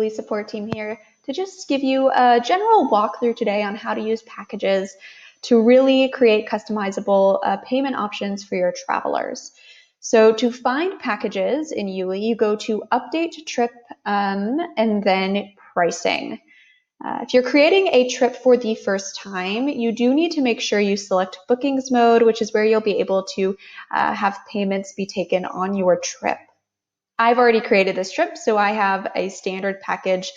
YouLi support team here to just give you a general walkthrough today on how to use packages to really create customizable payment options for your travelers. So to find packages in YouLi, you go to Update Trip and then Pricing. If you're creating a trip for the first time, you do need to make sure you select Bookings mode, which is where you'll be able to have payments be taken on your trip. I've already created this trip, so I have a standard package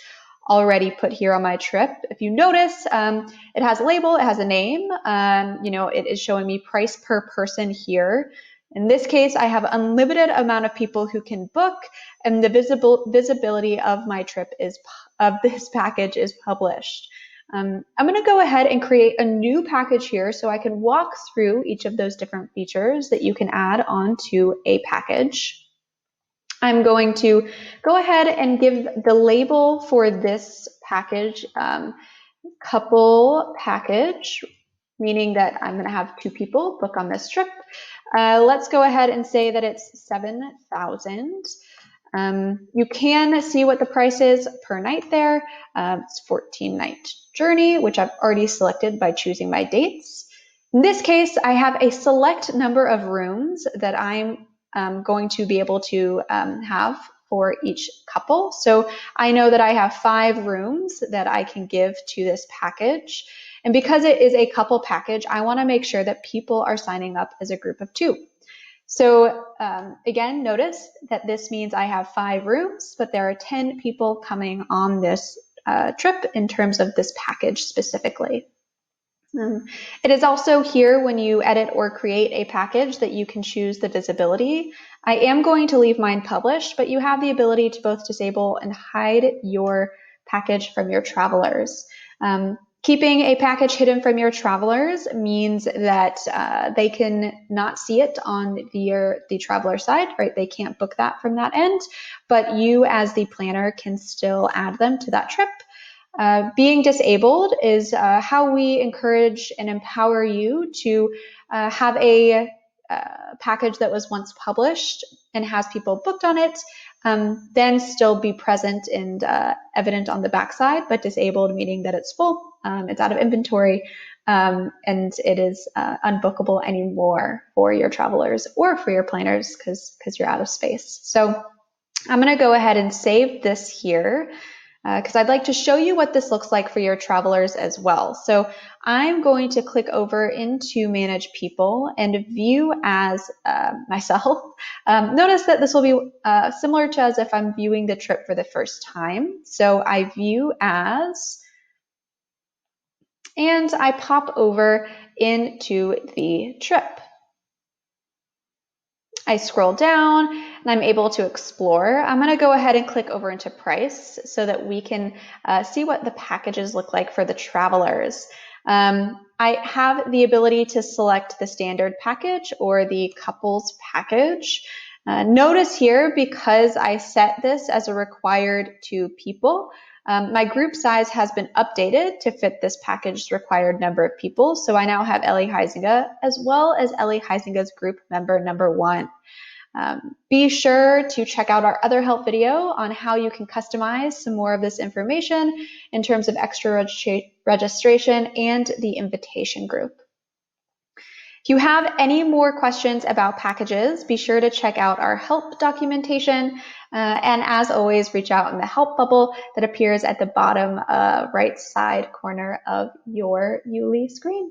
already put here on my trip. If you notice, it has a label, it has a name, it is showing me price per person here. In this case, I have unlimited amount of people who can book, and the visibility of my trip of this package is published. I'm going to go ahead and create a new package here so I can walk through each of those different features that you can add onto a package. I'm going to go ahead and give the label for this package couple package, meaning that I'm going to have 2 people book on this trip. Let's go ahead and say that it's 7,000. You can see what the price is per night there. It's 14-night journey, which I've already selected by choosing my dates. In this case, I have a select number of rooms that I'm going to be able to have for each couple. So I know that I have 5 rooms that I can give to this package. And because it is a couple package, I want to make sure that people are signing up as a group of 2. So again, notice that this means I have 5 rooms, but there are 10 people coming on this trip in terms of this package specifically. It is also here when you edit or create a package that you can choose the visibility. I am going to leave mine published, but you have the ability to both disable and hide your package from your travelers. Keeping a package hidden from your travelers means that they can not see it on the traveler side, right? They can't book that from that end, but you as the planner can still add them to that trip. Being disabled is how we encourage and empower you to have a package that was once published and has people booked on it, then still be present and evident on the backside, but disabled meaning that it's full, it's out of inventory, and it is unbookable anymore for your travelers or for your planners because you're out of space. So I'm going to go ahead and save this here, because I'd like to show you what this looks like for your travelers as well. So I'm going to click over into Manage People and View as myself. Notice that this will be similar to as if I'm viewing the trip for the first time. So I View As, and I pop over into the trip. I scroll down and I'm able to explore. I'm going to go ahead and click over into price so that we can see what the packages look like for the travelers. I have the ability to select the standard package or the couples package. Notice here, because I set this as a required 2 people, my group size has been updated to fit this package's required number of people. So I now have Ellie Huizinga as well as Ellie Huizinga's group member number 1. Be sure to check out our other help video on how you can customize some more of this information in terms of extra registration and the invitation group. If you have any more questions about packages, be sure to check out our help documentation. And as always, reach out in the help bubble that appears at the bottom right side corner of your YouLi screen.